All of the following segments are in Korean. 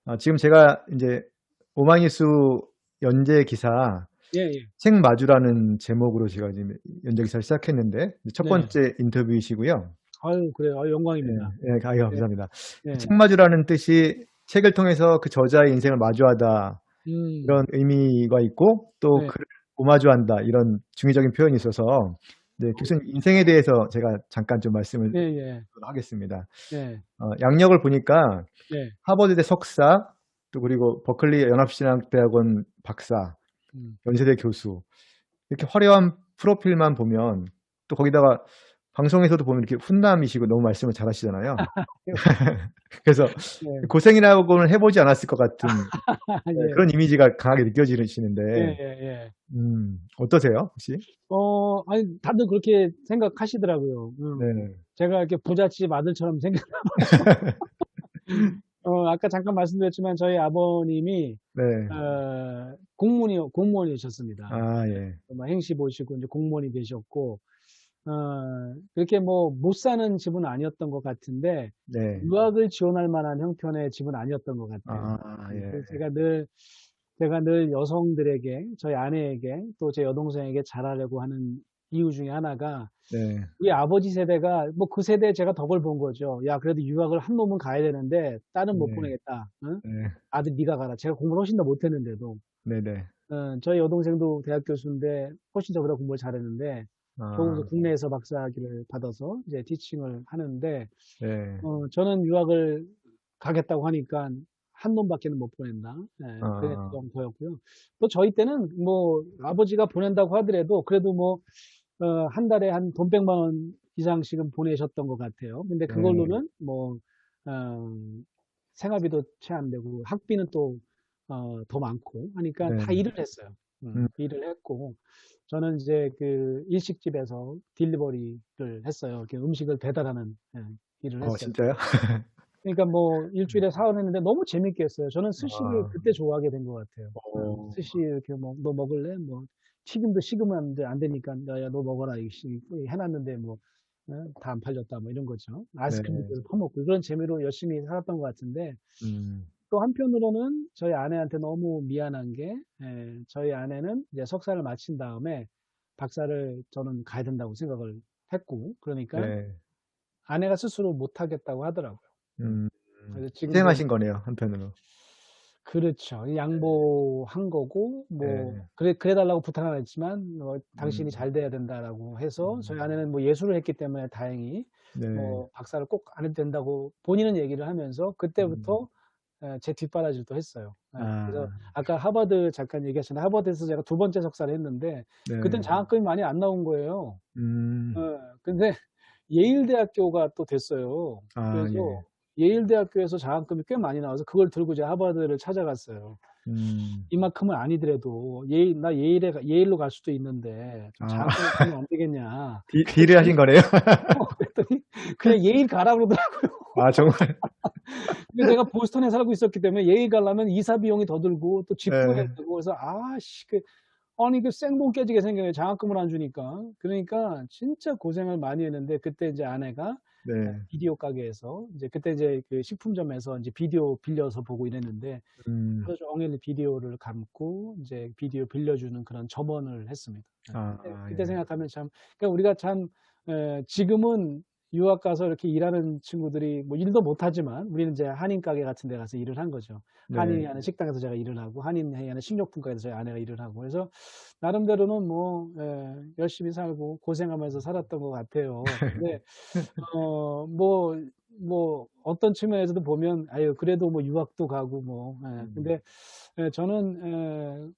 음. 지금 제가 이제 오마이뉴스 연재 기사 예, 예. 책마주라는 제목으로 제가 지금 연재 기사를 시작했는데 첫 네. 번째 인터뷰이시고요. 아유, 그래요. 아유, 예, 영광입니다. 예, 아유, 예, 감사합니다. 예. 책마주라는 뜻이 책을 통해서 그 저자의 인생을 마주하다 이런 음, 의미가 있고 또 네. 그를 오마주한다 이런 중의적인 표현이 있어서 네, 교수님 인생에 대해서 제가 잠깐 좀 말씀을 예, 예, 하겠습니다. 예, 양력을 보니까 예. 하버드대 석사 또 그리고 버클리 연합신학대학원 박사, 음. 연세대 교수 이렇게 화려한 프로필만 보면 또 거기다가 방송에서도 보면 이렇게 훈남이시고 너무 말씀을 잘하시잖아요. 그래서 예, 고생이라고는 해보지 않았을 것 같은 예, 그런 이미지가 강하게 예, 느껴지시는데 예, 예. 어떠세요 혹시? 아니, 다들 그렇게 생각하시더라고요. 네, 제가 이렇게 부잣집 아들처럼 생각, 아까 잠깐 말씀드렸지만 저희 아버님이, 네, 공무원이셨습니다. 예, 뭐 행시 보시고 이제 공무원이 되셨고, 그렇게 뭐 못 사는 집은 아니었던 것 같은데, 네, 유학을 지원할 만한 형편의 집은 아니었던 것 같아요. 예, 그래서 제가 늘 여성들에게, 저희 아내에게, 또 제 여동생에게 잘하려고 하는 이유 중에 하나가, 네, 우리 아버지 세대가, 뭐 그 세대에 제가 덕을 본 거죠. 야, 그래도 유학을 한 놈은 가야 되는데, 딸은 못 네, 보내겠다. 응? 네, 아들 네가 가라. 제가 공부를 훨씬 더 못했는데도. 네, 네, 저희 여동생도 대학 교수인데, 훨씬 더 그래 공부를 잘했는데, 겨우 이제 아, 국내에서 박사학위를 받아서 이제 티칭을 하는데, 네, 저는 유학을 가겠다고 하니까 한 놈밖에는 못 보낸다. 예, 그게 아, 좀 거였고요. 또 저희 때는 뭐 아버지가 보낸다고 하더라도 그래도 뭐 한 달에 한 돈 100만 원 이상씩은 보내셨던 것 같아요. 근데 네, 그걸로는 뭐 어, 생활비도 채 안 되고 학비는 또 더 많고 하니까 다 네, 일을 했어요. 음, 일을 했고 저는 이제 그 일식집에서 딜리버리를 했어요. 이렇게 음식을 배달하는 일을 했어요. 진짜요? 그러니까 뭐 일주일에 4원 했는데 너무 재밌게 했어요. 저는 스시를 아, 그때 좋아하게 된 것 같아요. 스시 이렇게 뭐 너 먹을래? 뭐 튀김도 식으면 안 되니까 야, 너 먹어라. 이씨 해놨는데 뭐 다 안 팔렸다 뭐 이런 거죠. 네, 아이스크림도 계속 퍼먹고 그런 재미로 열심히 살았던 것 같은데 음, 또 한편으로는 저희 아내한테 너무 미안한 게 저희 아내는 이제 석사를 마친 다음에 박사를 저는 가야 된다고 생각을 했고 그러니까 네, 아내가 스스로 못 하겠다고 하더라고요. 음, 그래서 지금도 희생하신 거네요, 한편으로. 그렇죠. 양보한 거고, 뭐, 네, 그래 달라고 부탁은 안 했지만, 당신이 음, 잘 돼야 된다라고 해서, 저희 음, 아내는 뭐 예술을 했기 때문에 다행히, 네, 뭐, 박사를 꼭 안 해도 된다고 본인은 얘기를 하면서, 음, 그때부터 제 뒷바라지를 또 했어요. 그래서 아, 아까 하버드 잠깐 얘기하셨는데, 하버드에서 제가 두 번째 석사를 했는데, 그땐 네, 장학금이 많이 안 나온 거예요. 음, 근데 예일대학교가 또 됐어요. 예, 그래서 예일대학교에서 장학금이 꽤 많이 나와서 그걸 들고 제가 하버드를 찾아갔어요. 음, 이만큼은 아니더라도 나 예일로 갈 수도 있는데 좀 아, 장학금을 주면 안 되겠냐. 딜을 하신 거네요? 그랬더니 그냥 예일 가라 그러더라고요. 정말, 근데 제가 보스턴에 살고 있었기 때문에 예일 가려면 이사 비용이 더 들고 또 집 구해야 네, 되고 그래서 아니 그 생돈 깨지게 생겨요. 장학금을 안 주니까. 그러니까 진짜 고생을 많이 했는데 그때 이제 아내가 네, 비디오 가게에서 이제 그때 이제 그 식품점에서 이제 비디오 빌려서 보고 이랬는데 음, 하루 종일 비디오를 감고 이제 비디오 빌려주는 그런 점원을 했습니다. 그때 예, 생각하면 참 그러니까 우리가 참 지금은 유학 가서 이렇게 일하는 친구들이 뭐 일도 못하지만 우리는 이제 한인 가게 같은 데 가서 일을 한 거죠. 한인이 네, 하는 식당에서 제가 일을 하고 한인이 하는 식료품 가게에서 저희 아내가 일을 하고 그래서 나름대로는 뭐 열심히 살고 고생하면서 살았던 것 같아요. 근데 뭐 어떤 측면에서도 보면 아유 그래도 뭐 유학도 가고 뭐 음, 근데 저는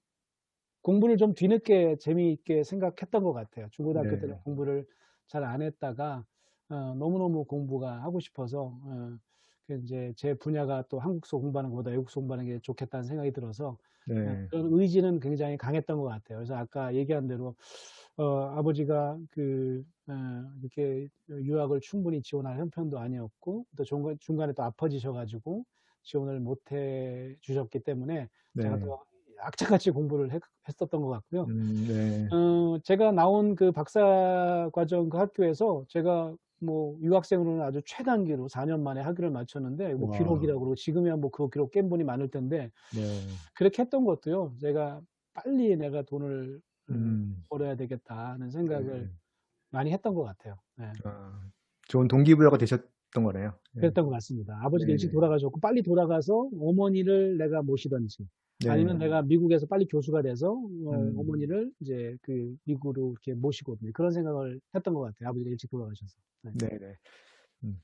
공부를 좀 뒤늦게 재미있게 생각했던 것 같아요. 중고등학교 때는 네, 공부를 잘 안 했다가 너무너무 공부가 하고 싶어서 그 이제 제 분야가 또 한국서 공부하는 것보다 외국서 공부하는 게 좋겠다는 생각이 들어서 네, 그런 의지는 굉장히 강했던 것 같아요. 그래서 아까 얘기한 대로 아버지가 이렇게 유학을 충분히 지원할 형편도 아니었고 또 중간에 또 아파지셔가지고 지원을 못 해 주셨기 때문에 제가 네, 또 악착같이 공부를 했었던 것 같고요. 네, 제가 나온 그 박사 과정 그 학교에서 제가 뭐 유학생으로는 아주 최단기로 4년 만에 학위를 마쳤는데 뭐 와. 기록이라고 그러고 지금이야 뭐 그 기록 깬 분이 많을 텐데 네. 그렇게 했던 것도요. 제가 '빨리 내가 돈을 음. 벌어야 되겠다.' 하는 생각을 네. 많이 했던 것 같아요. 네. 아. 좋은 동기부여가 되셨던 거네요. 네. 그랬던 것 같습니다. 아버지도 일찍 네네. 돌아가셨고 빨리 돌아가서 어머니를 내가 모시든지 아니면 네네. 내가 미국에서 빨리 교수가 돼서 음. 어머니를 이제 그 미국으로 이렇게 모시거든요. 그런 생각을 했던 것 같아요. 아버지가 일찍 돌아가셔서. 네. 네네. 음.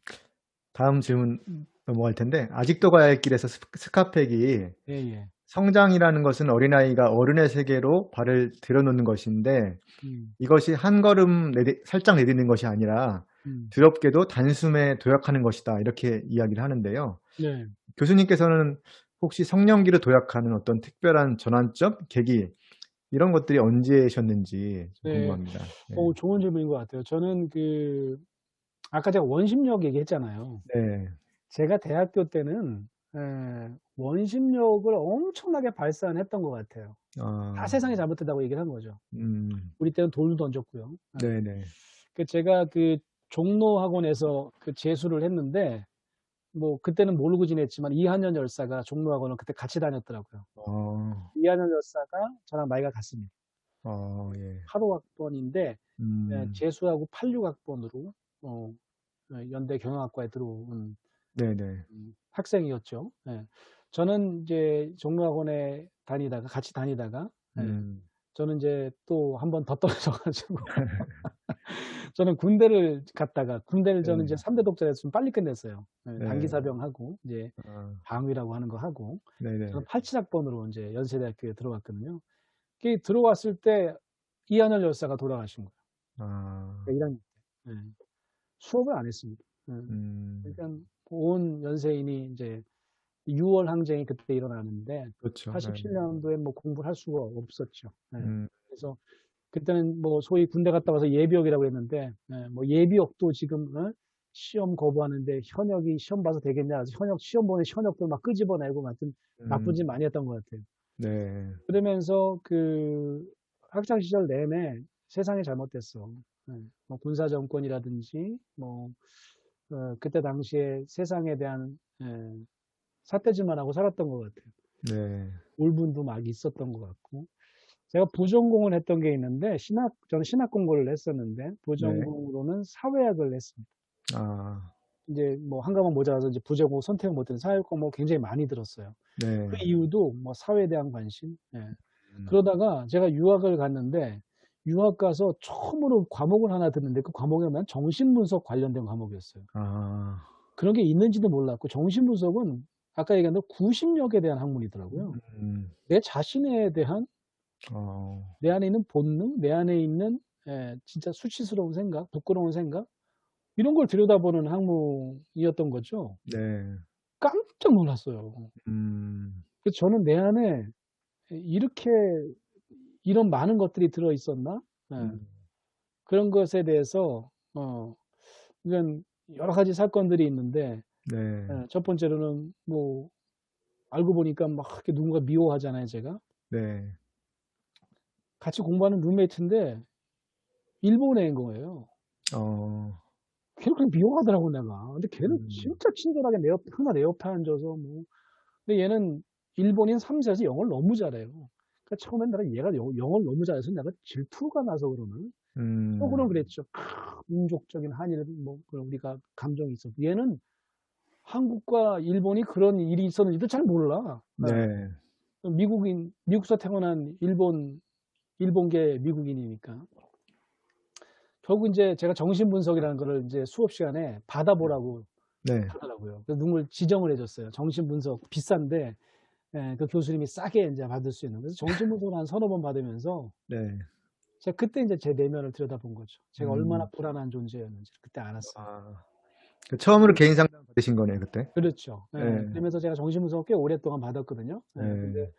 다음 질문 넘어갈 텐데 아직도 가야 할 길에서 스카펙이 예예. 성장이라는 것은 어린아이가 어른의 세계로 발을 들여놓는 것인데 음. 이것이 한 걸음 살짝 내딛는 것이 아니라 음. 두렵게도 단숨에 도약하는 것이다. 이렇게 이야기를 하는데요. 네. 교수님께서는 혹시 성령기로 도약하는 어떤 특별한 전환점, 계기 이런 것들이 언제셨는지 좀 네. 궁금합니다. 네. 좋은 질문인 것 같아요. 저는 아까 제가 원심력 얘기했잖아요. 네. 제가 대학교 때는 원심력을 엄청나게 발산했던 것 같아요. 다 아. 세상이 잘못됐다고 얘기를 한 거죠. 음. 우리 때는 돌도 던졌고요. 네네. 제가 종로 학원에서 재수를 했는데 뭐 그때는 모르고 지냈지만 이한열 열사가 종로 학원을 그때 같이 다녔더라고요. 어. 이한열 열사가 저랑 나이가 같습니다. 예. 85 학번인데 음. 재수하고 86 학번으로 어 연대 경영학과에 들어온 네네. 학생이었죠. 예. 저는 이제 종로학원에 같이 다니다가 예. 음. 저는 이제 또 한 번 더 떨어져 가지고 저는 군대를 갔다가 군대를 저는 이제 네. 3대 독자에서 좀 빨리 끝냈어요. 예. 네. 단기사병하고 이제 아. 방위라고 하는 거 하고 저는 네네. 87 학번으로 인제 연세대학교에 들어갔거든요. 들어왔을 때 이한열 열사가 돌아가신 거예요. 아. 제가 1 학년 때. 예. 수업을 안 했습니다. 예. 음. 그러니깐 온 연세인이 인제 6월 항쟁이 그때 일어나는데 그렇죠. 네. 87 년도에 뭐 공부를 할 수가 없었죠. 예. 음. 그래서 그때는 뭐 소위 군대 갔다 와서 예비역이라고 했는데 뭐 예비역도 지금 시험 거부하는데 현역이 시험 봐서 되겠냐 그래서 현역 시험 보는 현역들 막 끄집어내고 하여튼 나쁜 음. 짓 많이 했던 것 같아요. 네. 그러면서 학창 시절 내내 세상이 잘못됐어. 예. 뭐 군사 정권이라든지 뭐 그때 당시에 세상에 대한 삿대질만 하고 살았던 것 같아요. 네. 울분도 막 있었던 것 같고. 제가 부전공을 했던 게 있는데 저는 신학 공부를 했었는데 네. 부전공으로는 사회학을 했습니다. 아. 인제 뭐 한 과목 모자라서 이제 부전공 선택을 못 했는데 사회학 과목 굉장히 많이 들었어요. 그 네. 이유도 뭐 사회에 대한 관심. 예. 음. 그러다가 제가 유학을 갔는데 유학 가서 처음으로 과목을 하나 듣는데 그 과목이 뭐냐면 정신분석 관련된 과목이었어요. 아. 그런 게 있는지도 몰랐고 정신분석은 아까 얘기한 대로 구심력에 대한 학문이더라고요. 음. 내 자신에 대한 어. 내 안에 있는 본능, 내 안에 있는 진짜 수치스러운 생각, 부끄러운 생각 이런 걸 들여다보는 학문이었던 거죠. 네. 깜짝 놀랐어요. 음. 그래서 저는 내 안에 이렇게 이런 많은 것들이 들어 있었나? 예. 음. 그런 것에 대해서 이런 여러 가지 사건들이 있는데 네. 첫 번째로는 뭐 알고 보니까 막 이렇게 누군가 미워하잖아요, 제가. 네. 같이 공부하는 룸메이트인데 일본 애인 거예요. 어. 걔를 그냥 미워하더라고 내가. 근데 걔는 음. 진짜 친절하게 항상 내 옆에 앉아서 뭐 근데 얘는 일본인 3 세에서 영어를 너무 잘해요. 그러니까 처음엔 내가 얘가 영어를 너무 잘해서 내가 질투가 나서 그러나 속으로는 음. 그랬죠. 민족적인 한일 뭐 우리가 감정이 있어. 얘는 한국과 일본이 그런 일이 있었는지도 잘 몰라. 예. 네. 미국에서 태어난 일본계 미국인이니까. 결국 인제 제가 정신분석이라는 거를 인제 수업 시간에 받아보라고 네. 하더라고요. 그래서 누굴 지정을 해 줬어요. 정신분석 비싼데 그 교수님이 싸게 인제 받을 수 있는. 그래서 정신분석을 한 서너 번 받으면서 네. 제가 그때 인제 제 내면을 들여다본 거죠. 제가 얼마나 음. 불안한 존재였는지를 그때 알았어요. 아. 그 처음으로 개인 상담 받으신 거네요, 그때? 그렇죠. 네. 예. 그러면서 제가 정신분석을 꽤 오랫동안 받았거든요. 예. 근데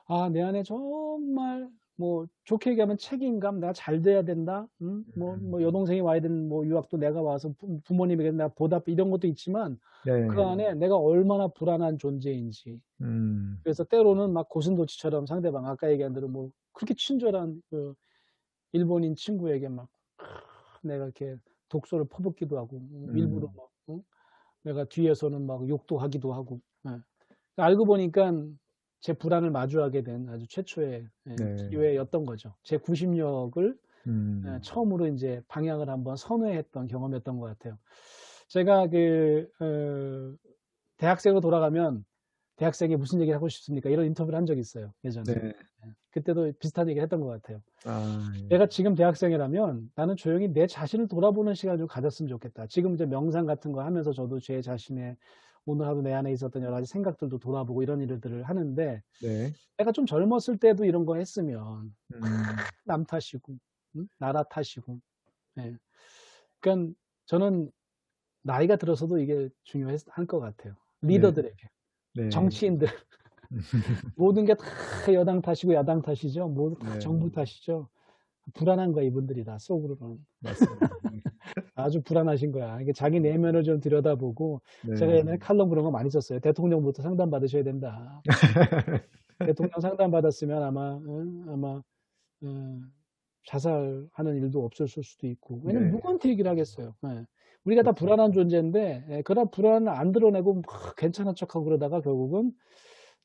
네. 내 안에 정말 뭐 좋게 얘기하면 책임감, '내가 잘 돼야 된다.' 뭐 음. 여동생이 와야 되는 뭐 유학도 내가 와서 부모님에게 내가 이런 것도 있지만 그 네. 안에 내가 얼마나 불안한 존재인지. 음. 그래서 때로는 막 고슴도치처럼 상대방 아까 얘기한 대로 뭐 그렇게 친절한 일본인 친구에게 막 내가 이렇게 독소를 퍼붓기도 하고 일부러 음. 막 내가 뒤에서는 막 욕도 하기도 하고. 예. 알고 보니까 제 불안을 마주하게 된 아주 최초의 네. 기회였던 거죠. 제 구심력을 음. 처음으로 인제 방향을 한번 선회했던 경험이었던 것 같아요. 제가 대학생으로 돌아가면 "대학생이 무슨 얘기를 하고 싶습니까?" 이런 인터뷰를 한 적이 있어요, 예전에. 네. 예. 그때도 비슷한 얘기를 했던 것 같아요. 아 예. 내가 지금 대학생이라면 '나는 조용히 내 자신을 돌아보는 시간을 좀 가졌으면 좋겠다.' 지금 이제 명상 같은 거 하면서 저도 제 자신의 오늘 하루 내 안에 있었던 여러 가지 생각들도 돌아보고 이런 일들을 하는데, 네. 내가 좀 젊었을 때도 이런 거 했으면 음. 남 탓이고 나라 탓이고. 예. 그러니깐 저는 나이가 들어서도 이게 한 것 같아요. 네. 리더들에게, 네. 정치인들 모든 게 다 여당 탓이고 야당 탓이죠. 모두 다 네. 정부 탓이죠. 불안한 거야 이분들이 다 속으로는. 맞습니다. 아주 불안하신 거야. 이게 자기 내면을 좀 들여다보고. 제가 네. 옛날에 칼럼 그런 거 많이 썼어요. "대통령부터 상담 받으셔야 된다." 대통령 상담 받았으면 아마 어 자살하는 일도 없었을 수도 있고. 왜냐면 네. 누구한테 얘기를 하겠어요. 예. 우리가 다 그렇죠. 불안한 존재인데, 그런 불안을 안 드러내고 막 괜찮은 척하고 그러다가 결국은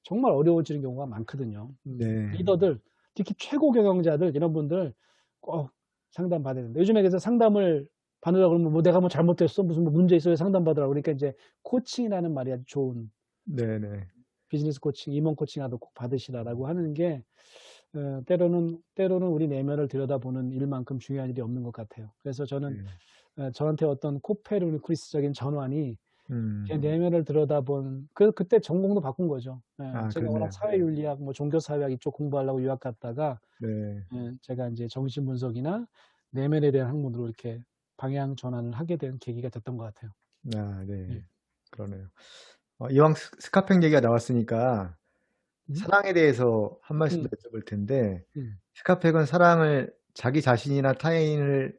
정말 어려워지는 경우가 많거든요. 네. 리더들, 특히 최고 경영자들 이런 분들 꼭 상담 받아야 된다. 요즘에 그래서 상담을 받으라 그러면 뭐 "내가 뭐 잘못했어? 무슨 뭐 문제 있어요? 상담 받으라." 그러니까 인제 코칭이라는 말이 아주 좋은, 네네. 비즈니스 코칭, 임원 코칭이라도 꼭 받으시라라고 하는 게 때로는 우리 내면을 들여다보는 일만큼 중요한 일이 없는 것 같아요. 그래서 저는 네. 저한테 어떤 코페르니쿠스적인 전환이 제 음. 내면을 들여다본 그때 전공도 바꾼 거죠. 예. 아 제가 워낙 그러네요. 사회윤리학, 뭐 종교사회학 이쪽 공부하려고 유학 갔다가 네. 제가 인제 정신분석이나 내면에 대한 학문으로 이렇게 방향 전환을 하게 된 계기가 됐던 것 같아요. 아 네. 예. 그러네요. 이왕 스카펜 얘기가 나왔으니까 음? 사랑에 대해서 한 말씀 더 음. 여쭤볼 텐데 음. 스카펙은 사랑을 자기 자신이나 타인의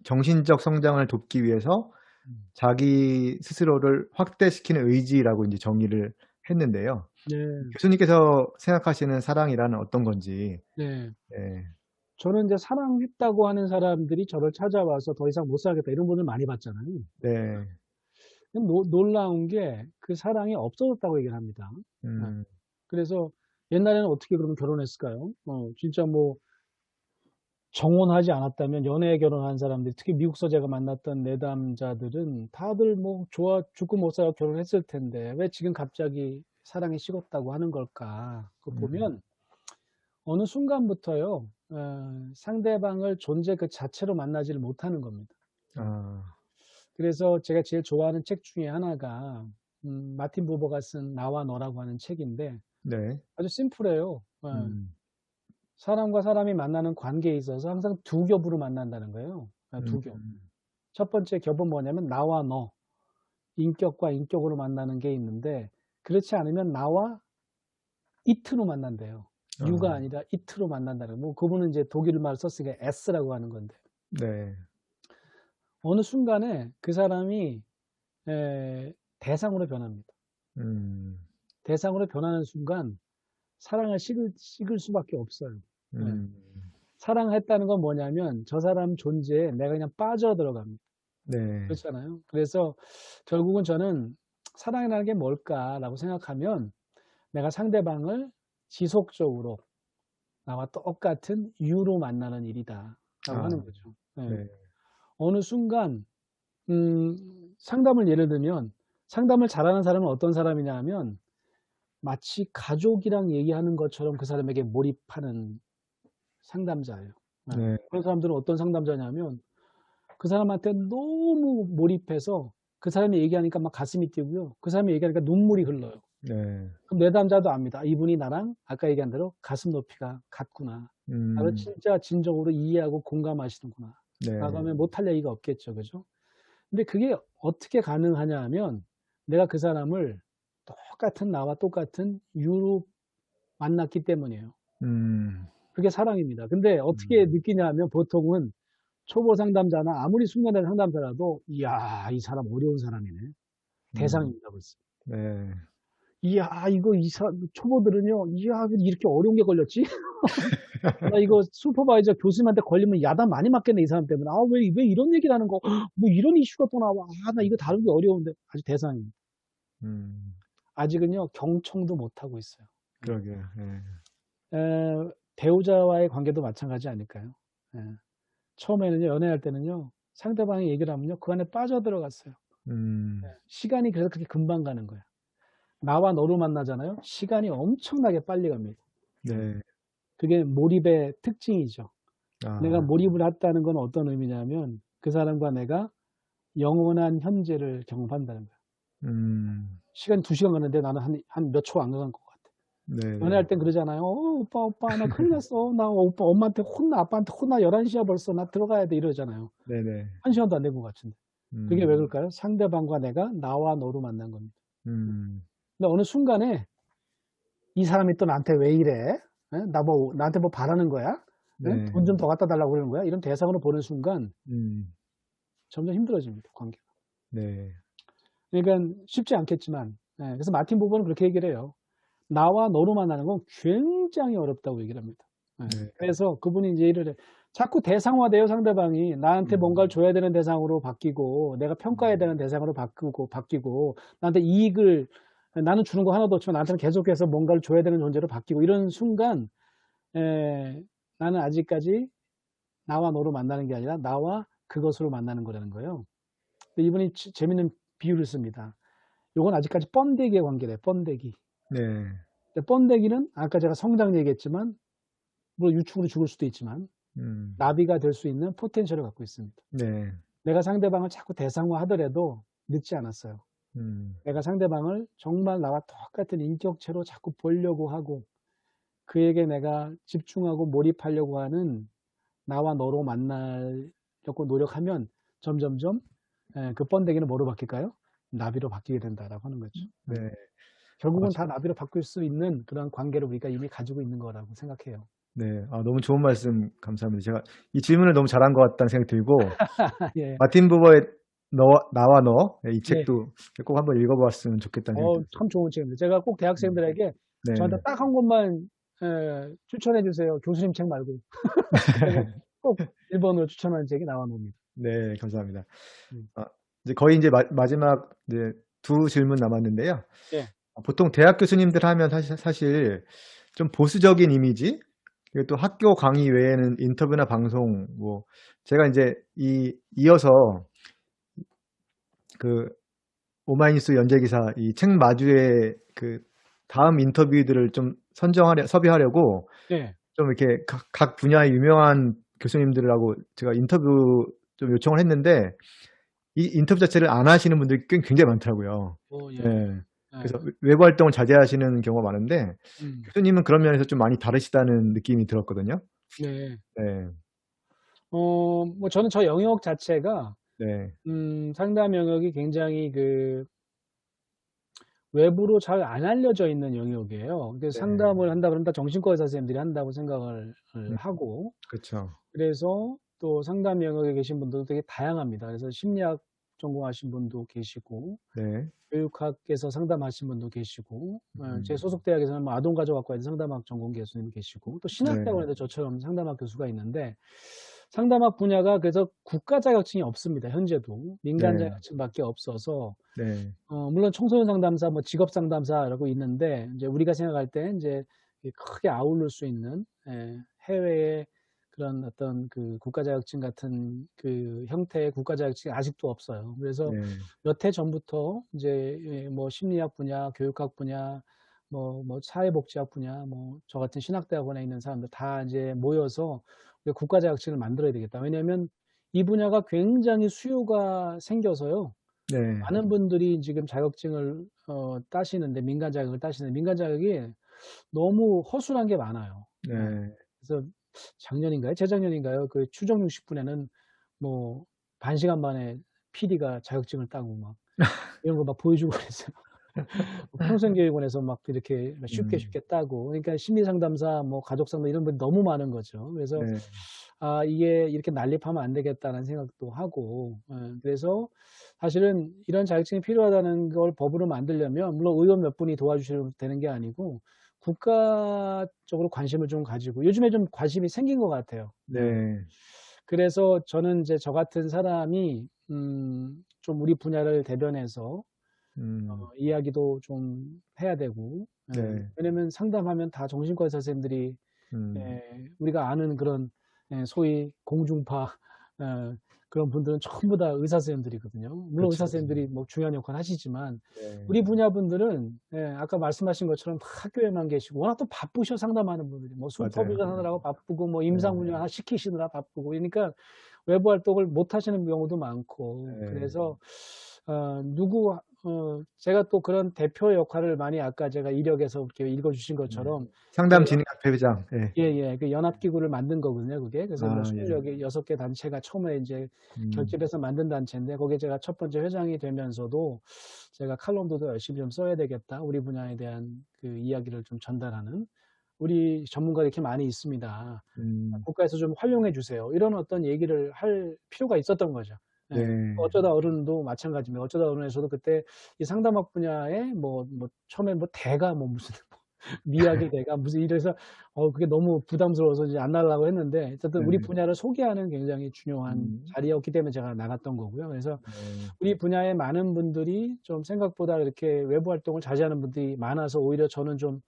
정신적 성장을 돕기 위해서 음. 자기 스스로를 확대시키는 의지라고 인제 정의를 했는데요. 네. 교수님께서 생각하시는 사랑이란 어떤 건지. 네. 네. 저는 인제 사랑했다고 하는 사람들이 저를 찾아와서 "더 이상 못 살겠다." 이런 분을 많이 봤잖아요. 네. 근데 놀라운 게 그 사랑이 없어졌다고 얘기를 합니다. 예. 음. 그래서 옛날에는 어떻게 그러면 결혼했을까요? 진짜 뭐 정혼하지 않았다면 연애에 결혼한 사람들이, 특히 미국서 제가 만났던 내담자들은 다들 뭐 좋아 죽고 못 살아 결혼했을 텐데 왜 지금 갑자기 사랑이 식었다고 하는 걸까? 그거 음. 보면 어느 순간부터요, 상대방을 존재 그 자체로 만나지를 못하는 겁니다. 아. 그래서 제가 제일 좋아하는 책 중에 하나가 마틴 부버가 쓴 나와 너라고 하는 책인데, 네. 아주 심플해요. 음. 사람과 사람이 만나는 관계에 있어서 항상 두 겹으로 만난다는 거예요. 두 겹. 음. 첫 번째 겹은 뭐냐면 나와 너, 인격과 인격으로 만나는 게 있는데, 그렇지 않으면 나와 it로 만난대요. you가 아. 아니라 it로 만난다는, 뭐 그분은 이제 독일말 썼으니까 s라고 하는 건데, 네. 어느 순간에 그 사람이 대상으로 변합니다. 음. 대상으로 변하는 순간 사랑을 식을 수밖에 없어요. 예. 음. 사랑했다는 건 뭐냐면 저 사람 존재에 내가 그냥 빠져들어갑니다. 네. 그렇잖아요. 그래서 결국은 저는 '사랑이라는 게 뭘까?'라고 생각하면 내가 상대방을 지속적으로 나와 똑같은 유로 만나는 일이다라고 아 하는 거죠. 예. 네. 어느 순간 상담을 예를 들면, 상담을 잘하는 사람은 어떤 사람이냐 하면 마치 가족이랑 얘기하는 것처럼 그 사람에게 몰입하는 상담자예요. 예. 네. 그런 사람들은 어떤 상담자냐면 그 사람한테 너무 몰입해서 그 사람이 얘기하니까 막 가슴이 뛰고요. 그 사람이 얘기하니까 눈물이 흘러요. 네. 그럼 내담자도 압니다. 이분이 나랑 아까 얘기한 대로 가슴 높이가 같구나. 나를 음. 진짜 진정으로 이해하고 공감하시는구나. 라고 네. 하면 못할 얘기가 없겠죠. 그죠? 근데 그게 어떻게 가능하냐 하면 내가 그 사람을 똑같은 나와 똑같은 유로 만났기 때문이에요. 음. 그게 사랑입니다. 근데 어떻게 음. 느끼냐 하면 보통은 초보 상담자나 아무리 숙련된 상담자라도 '이야 이 사람 어려운 사람이네.' 음. 대상입니다 벌써. 네. '이야 이거 이 사람 초보들은요. 이야 이렇게 어려운 게 걸렸지?' 나 이거 슈퍼바이저 교수님한테 걸리면 야단 많이 맞겠네, 이 사람 때문에. 아, 왜 이런 얘기를 하는 거? 뭐 이런 이슈가 또 나와. 아, 나 이거 다루기 어려운데. 아주 대상입니다. 음, 아직은요, 경청도 못하고 있어요. 그러게요. 예. 배우자와의 관계도 마찬가지 아닐까요? 예. 처음에는요, 연애할 때는요, 상대방이 얘기를 하면요, 그 안에 빠져들어갔어요. 음, 시간이 그래서 그렇게 금방 가는 거야. 나와 너로 만나잖아요. 시간이 엄청나게 빨리 갑니다. 네. 그게 몰입의 특징이죠. 내가 아, 몰입을 했다는 건 어떤 의미냐면 그 사람과 내가 영원한 현재를 경험한다는 거야. 음, 시간이 2시간 갔는데 나는 한 몇 초 안 가는 것 같아. 네네. 연애할 땐 그러잖아요. 오빠, 나 큰일 났어. 나 오빠, 엄마한테 혼나, 아빠한테 혼나. 11시야 벌써. 나 들어가야 돼. 이러잖아요. 네네. 1시간도 안 된 것 같은데. 그게 왜 음, 그럴까요? 상대방과 내가 나와 너로 만난 겁니다. 음, 근데 어느 순간에 이 사람이 또 나한테 왜 이래? 나한테 뭐 바라는 거야? 네. 돈 좀 더 갖다 달라고 그러는 거야? 이런 대상으로 보는 순간 음, 점점 힘들어집니다, 관계가. 네. 그러니까 쉽지 않겠지만, 그래서 마틴 부버는 그렇게 얘기를 해요. 나와 너로 만나는 건 굉장히 어렵다고 얘기를 합니다. 네. 그래서 그분이 이제 이를 자꾸 대상화돼요, 상대방이. 나한테 뭔가를 음, 줘야 되는 대상으로 바뀌고, 내가 평가해야 음, 되는 대상으로 바뀌고, 나한테 이익을, 나는 주는 거 하나도 없지만 나한테는 계속해서 뭔가를 줘야 되는 존재로 바뀌고, 이런 순간, 에, 나는 아직까지 나와 너로 만나는 게 아니라 나와 그것으로 만나는 거라는 거예요. 근데 이분이 재밌는 비유를 씁니다. 요건 아직까지 번데기의 관계래, 번데기. 네. 근데 번데기는 아까 제가 성장 얘기했지만, 물론 유축으로 죽을 수도 있지만, 음, 나비가 될 수 있는 포텐셜을 갖고 있습니다. 네. 내가 상대방을 자꾸 대상화하더라도 늦지 않았어요. 음, 내가 상대방을 정말 나와 똑같은 인격체로 자꾸 보려고 하고, 그에게 내가 집중하고 몰입하려고 하는 나와 너로 만나려고 노력하면 점점점 그 번데기는 뭐로 바뀔까요? 나비로 바뀌게 된다라고 하는 거죠. 네. 아, 결국은 다 나비로 바뀔 수 있는 그런 관계를 우리가 이미 가지고 있는 거라고 생각해요. 네. 아, 너무 좋은 말씀 감사합니다. 제가 이 질문을 너무 잘한 것 같다는 생각이 들고, 예, 마틴 부버의 나와 너, 이 예. 책도 꼭 한번 읽어봤으면 좋겠다는 생각이 들었어요. 참 좋은 책입니다. 제가 꼭 대학생들에게 저한테 네. 딱 한 권만 추천해 주세요. 교수님 책 말고. 그러면 꼭 1번으로 추천하는 책이 나와 놉니다. 네, 감사합니다. 음. 아, 이제 거의 이제 마지막 이제 두 질문 남았는데요. 예, 보통 대학 교수님들 하면 사실 좀 보수적인 이미지, 그리고 또 학교 강의 외에는 인터뷰나 방송, 뭐, 제가 이제 이어서 그 오마이뉴스 연재기사 이 책 마주에 그 다음 인터뷰들을 좀 섭외하려고 예. 좀 이렇게 각 분야의 유명한 교수님들하고 제가 인터뷰 좀 요청을 했는데 이 인터뷰 자체를 안 하시는 분들이 굉장히 많더라고요. 예. 네. 예. 그래서 외부 활동을 자제하시는 경우가 많은데 음. 교수님은 그런 면에서 좀 많이 다르시다는 느낌이 들었거든요. 네. 네. 뭐 저는 저 영역 자체가 네. 상담 영역이 굉장히 그 외부로 잘 안 알려져 있는 영역이에요. 그래서 네. 상담을 한다 그러면 다 정신과 의사 선생님들이 한다고 생각을 음, 하고, 그렇죠. 그래서 또 상담 영역에 계신 분들도 되게 다양합니다. 그래서 심리학 전공하신 분도 계시고, 네. 교육학에서 상담하신 분도 계시고, 제 음, 소속 대학에서는 뭐 아동가족학과에서 상담학 전공 교수님 계시고, 또 네. 신학대학원에도 저처럼 상담학 교수가 있는데, 상담학 분야가 그래서 국가 자격증이 없습니다. 현재도 민간 네. 자격증밖에 없어서, 네. 물론 청소년 상담사, 뭐 직업 상담사라고 있는데, 이제 우리가 생각할 때 이제 크게 아우를 수 있는 해외의 그런 어떤 그 국가 자격증 같은 그 형태의 국가 자격증이 아직도 없어요. 그래서 네. 몇 해 전부터 이제 뭐 심리학 분야, 교육학 분야, 뭐 사회복지학 분야, 뭐 저 같은 신학대학원에 있는 사람들 다 이제 모여서 국가 자격증을 만들어야 되겠다. 왜냐하면 이 분야가 굉장히 수요가 생겨서요. 네. 많은 분들이 지금 자격증을 따시는데 민간 자격을 따시는데 민간 자격이 너무 허술한 게 많아요. 예. 네. 그래서 작년인가요? 재작년인가요? 그 추정 60분에는 뭐 반 시간 만에 PD가 자격증을 따고 막 이런 거 막 보여주고 그랬어요. 평생교육원에서 막 이렇게 쉽게 음, 쉽게 따고 그러니까 심리 상담사, 뭐 가족 상담 이런 분이 너무 많은 거죠. 그래서 네. 이게 이렇게 난립하면 안 되겠다는 생각도 하고, 그래서 사실은 이런 자격증이 필요하다는 걸 법으로 만들려면, 물론 의원 몇 분이 도와주시면 되는 게 아니고, 국가 쪽으로 관심을 좀 가지고 요즘에 좀 관심이 생긴 것 같아요. 네. 그래서 저는 이제 저 같은 사람이 좀 우리 분야를 대변해서 음. 이야기도 좀 해야 되고, 네. 왜냐면 상담하면 다 정신과 의사 선생님들이 음. 우리가 아는 그런 소위 공중파 그런 분들은 전부 다 의사 선생님들이거든요. 물론 의사 그쵸, 그쵸. 선생님들이 뭐 중요한 역할을 하시지만 네. 우리 분야 분들은 아까 말씀하신 것처럼 다 학교에만 계시고 워낙 또 바쁘셔 상담하는 분들이 뭐 맞아요. 슈퍼비전 하느라고 바쁘고 뭐 네. 임상 훈련 시키시느라 바쁘고 그러니까 외부 활동을 못 하시는 경우도 많고 네. 그래서 제가 또 그런 대표 역할을 많이 아까 제가 이력에서 이렇게 읽어주신 네. 것처럼 상담 진흥학회 회장. 예. 예예. 그 연합기구를 만든 거거든요, 그게. 그래서 뭐 아, 예. 26개 단체가 처음에 인제 음. 결집해서 만든 단체인데 거기에 제가 첫 번째 회장이 되면서도 제가 '칼럼도 더 열심히 좀 써야 되겠다. 우리 분야에 대한 그 이야기를 좀 전달하는. 우리 전문가가 이렇게 많이 있습니다. 음. 국가에서 좀 활용해 주세요.' 이런 어떤 얘기를 할 필요가 있었던 거죠. 예. 네. 어쩌다 어른도 마찬가지입니다. 어쩌다 어른에서도 그때 이 상담학 분야에 처음에 대가 무슨 미학의 대가 무슨 이래서 그게 너무 부담스러워서 이제 안 나가려고 했는데 어쨌든 네. 우리 분야를 소개하는 굉장히 중요한 음. 자리였기 때문에 제가 나갔던 거고요. 그래서 네. 우리 분야의 많은 분들이 좀 생각보다 이렇게 외부 활동을 자제하는 분들이 많아서 오히려 저는 좀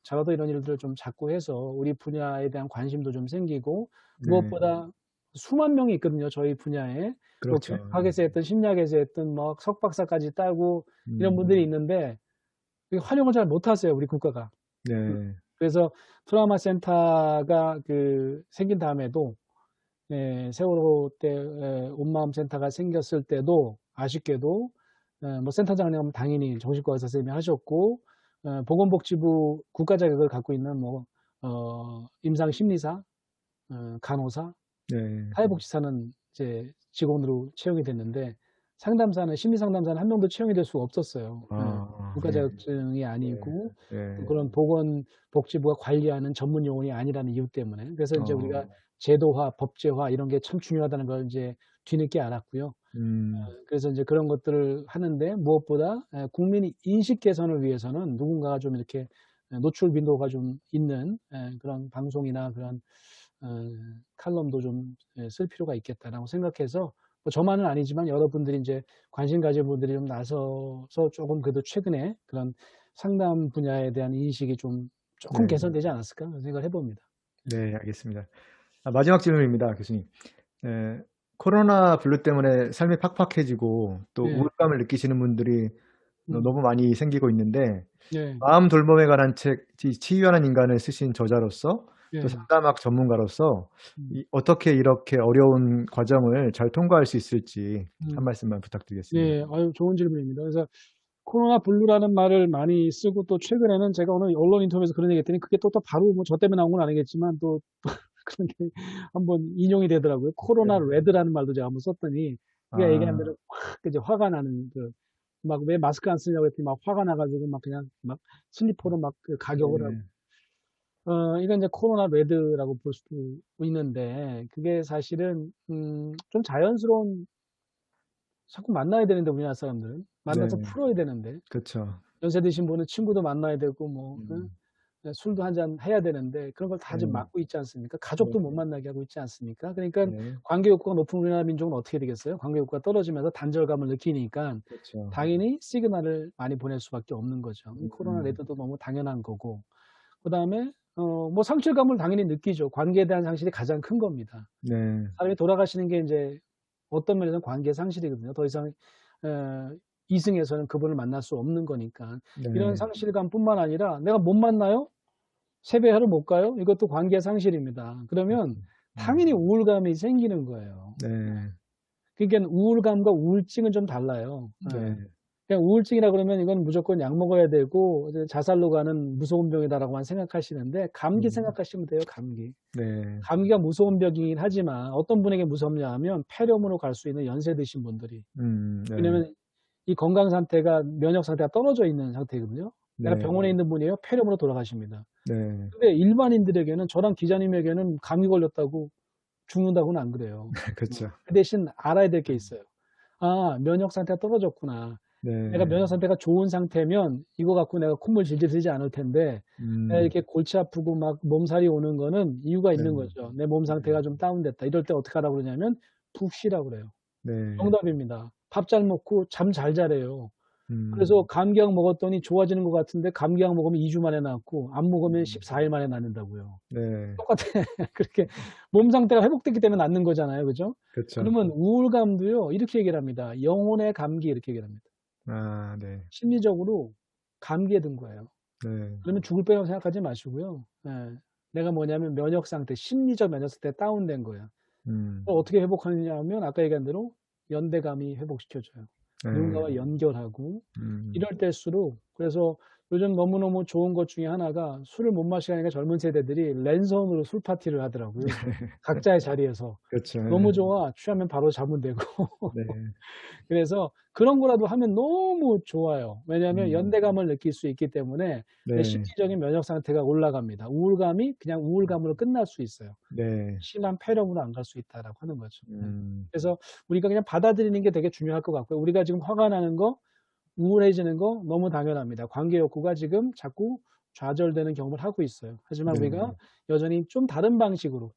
저도 이런 일들을 좀 자꾸 해서 우리 분야에 대한 관심도 좀 생기고 네. 무엇보다 수만 명이 있거든요, 저희 분야에. 뭐 그렇죠. 교육학에서 했든 심리학에서 했든 뭐 석박사까지 따고 이런 음. 분들이 있는데 이 활용을 잘 못하세요, 우리 국가가. 네. 그래서 트라우마 센터가 생긴 다음에도 세월호 때 온마음 센터가 생겼을 때도 아쉽게도 뭐 센터장님은 당연히 정신과 의사 선생님이 하셨고 보건복지부 국가 자격을 갖고 있는 임상 심리사, 간호사, 네. 사회복지사는 이제 직원으로 채용이 됐는데 상담사는 심리 상담사는 한 명도 채용이 될 수가 없었어요. 아, 국가 예. 자격증이 네. 아니고 또 네. 그런 보건복지부가 관리하는 전문 요원이 아니라는 이유 때문에. 그래서 인제 우리가 어. 제도화, 법제화 이런 게 참 중요하다는 걸 인제 뒤늦게 알았고요. 음. 그래서 인제 그런 것들을 하는데 무엇보다 국민 인식 개선을 위해서는 누군가가 좀 이렇게 노출 빈도가 좀 있는 그런 방송이나 그런 어 칼럼도 좀 쓸 필요가 있겠다라고 생각해서 뭐 저만은 아니지만 여러분들이 인제 관심 가진 분들이 좀 나서서 쪼금 그래도 최근에 그런 상담 분야에 대한 인식이 좀 쪼끔 네. 개선되지 않았을까 그런 생각을 해 봅니다. 네, 알겠습니다. 마지막 질문입니다, 교수님. 예. 코로나 블루 때문에 삶이 팍팍해지고 또 네. 우울감을 느끼시는 분들이 음. 너무 많이 생기고 있는데 네. 마음 돌봄에 관한 책 치유하는 인간을 쓰신 저자로서 또 네. 상담학 전문가로서 음. 어떻게 이렇게 어려운 과정을 잘 통과할 수 있을지 한 음. 말씀만 부탁드리겠습니다. 네. 아유 좋은 질문입니다. 그래서 코로나 블루라는 말을 많이 쓰고 또 최근에는 제가 어느 언론 인터뷰에서 그런 얘기했더니 그게 또 바로 뭐 저 때문에 나온 건 아니겠지만 또 그런 게 한번 인용이 되더라고요. 네. 코로나 레드라는 말도 제가 한번 썼더니 그게 얘기한 아, 대로 확 이제 화가 나는 막 "왜 마스크 안 쓰냐."고 했더니 막 화가 나 가지고 막 그냥 막 슬리퍼로 막 가격을 하고 네. 이건 이제 코로나 레드라고 볼 수도 있는데 그게 사실은 좀 자연스러운 자꾸 만나야 되는데 우리나라 사람들은. 만나서 네. 풀어야 되는데. 그쵸. 연세 드신 분은 친구도 만나야 되고 음. 술도 한 잔 해야 되는데 그런 걸 다 지금 네. 막고 있지 않습니까? 네. 가족도 못 만나게 하고 있지 않습니까? 그러니깐 네. 관계 욕구가 높은 우리나라 민족은 어떻게 되겠어요? 관계 욕구가 떨어지면서 단절감을 느끼니까 그쵸. 당연히 시그널을 많이 보낼 수밖에 없는 거죠. 코로나 음. 레드도 너무 당연한 거고. 그다음에 뭐 상실감을 당연히 느끼죠. 관계에 대한 상실이 가장 큰 겁니다. 네. 사람이 돌아가시는 게 인제 어떤 면에서는 관계 상실이거든요. 더 이상 어 이승에서는 그분을 만날 수 없는 거니까. 이런 네. 상실감뿐만 아니라 '내가 못 만나요? 세배하러 못 가요?' 이것도 관계 상실입니다. 그러면 음. 당연히 우울감이 생기는 거예요. 네. 그러니깐 우울감과 우울증은 좀 달라요. 예. 네. 그냥 우울증이라 그러면 이건 무조건 약 먹어야 되고 이제 자살로 가는 무서운 병이다라고만 생각하시는데 감기 음. 생각하시면 돼요, 감기. 네. 감기가 무서운 병이긴 하지만 어떤 분에게 무섭냐 하면 폐렴으로 갈 수 있는 연세 드신 분들이. 네. 왜냐면 이 건강 상태가 면역 상태가 떨어져 있는 상태거든요. 그러니까 네. 병원에 있는 분이에요. 폐렴으로 돌아가십니다. 네. 근데 일반인들에게는 저랑 기자님에게는 감기 걸렸다고 죽는다고는 안 그래요. 그쵸. 그 대신 알아야 될 게 있어요. '아 면역 상태가 떨어졌구나. 내가 네. 면역 상태가 좋은 상태면 이거 갖고 내가 콧물 질질 흘리지 않을 텐데 내가 이렇게 골치 아프고 막 몸살이 오는 거는 이유가 네. 있는 거죠. 내 몸 상태가 좀 다운됐다. 이럴 때 어떻게 하라고 그러냐면 푹 쉬라고 그래요. 네. 정답입니다. 밥 잘 먹고 잠 잘 자래요. 음. 그래서 감기약 먹었더니 좋아지는 것 같은데 감기약 먹으면 2주 만에 낫고 안 먹으면 14일 만에 낫는다고요. 네. 똑같아. 그렇게 몸 상태가 회복됐기 때문에 낫는 거잖아요. 그죠? 그렇죠. 그러면 우울감도요. 이렇게 얘기를 합니다. 영혼의 감기 이렇게 얘기를 합니다. 아, 네. 심리적으로 감기에 든 거예요. 네. 그러면 죽을 거라고 생각하지 마시고요. 예. 내가 뭐냐면 면역 상태, 심리적 면역 상태 다운된 거예요. 음. 어떻게 회복하느냐 하면 아까 얘기한 대로 연대감이 회복시켜줘요. 네. 누군가와 연결하고 음. 이럴 때일수록 그래서 요즘 너무너무 좋은 것 중에 하나가 술을 못 마시니까 젊은 세대들이 랜선으로 술 파티를 하더라고요. 각자의 자리에서. 그렇죠. 너무 좋아. 취하면 바로 자면 되고. 네. 그래서 그런 거라도 하면 너무 좋아요. 왜냐하면 음. 연대감을 느낄 수 있기 때문에 내 네. 심리적인 면역 상태가 올라갑니다. 우울감이 그냥 우울감으로 끝날 수 있어요. 네. 심한 폐렴으로 안 갈 수 있다라고 하는 거죠. 음. 그래서 우리가 그냥 받아들이는 게 되게 중요할 것 같고요. 우리가 지금 화가 나는 거, 우울해지는 거 너무 당연합니다. 관계 욕구가 지금 자꾸 좌절되는 경험을 하고 있어요. 하지만 네. 우리가 여전히 좀 다른 방식으로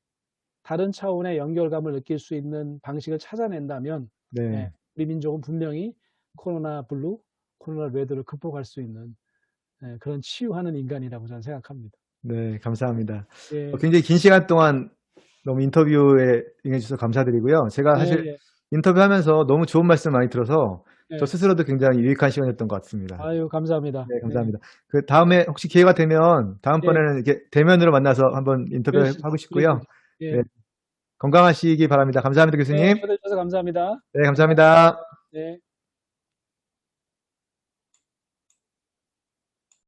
다른 차원의 연결감을 느낄 수 있는 방식을 찾아낸다면 네. 우리 민족은 분명히 코로나 블루, 코로나 레드를 극복할 수 있는 그런 치유하는 인간이라고 저는 생각합니다. 네, 감사합니다. 예. 굉장히 긴 시간 동안 너무 인터뷰에 응해주셔서 감사드리고요. 제가 사실 예. 인터뷰하면서 너무 좋은 말씀 많이 들어서 저 예. 스스로도 굉장히 유익한 시간이었던 것 같습니다. 아유, 감사합니다. 네, 감사합니다. 그 다음에 혹시 기회가 되면 다음번에는 이렇게 대면으로 만나서 한번 인터뷰 하고 싶고요. 예. 네, 건강하시기 바랍니다. 감사합니다, 교수님. 초대해 주셔서 감사합니다. 네, 감사합니다. 네.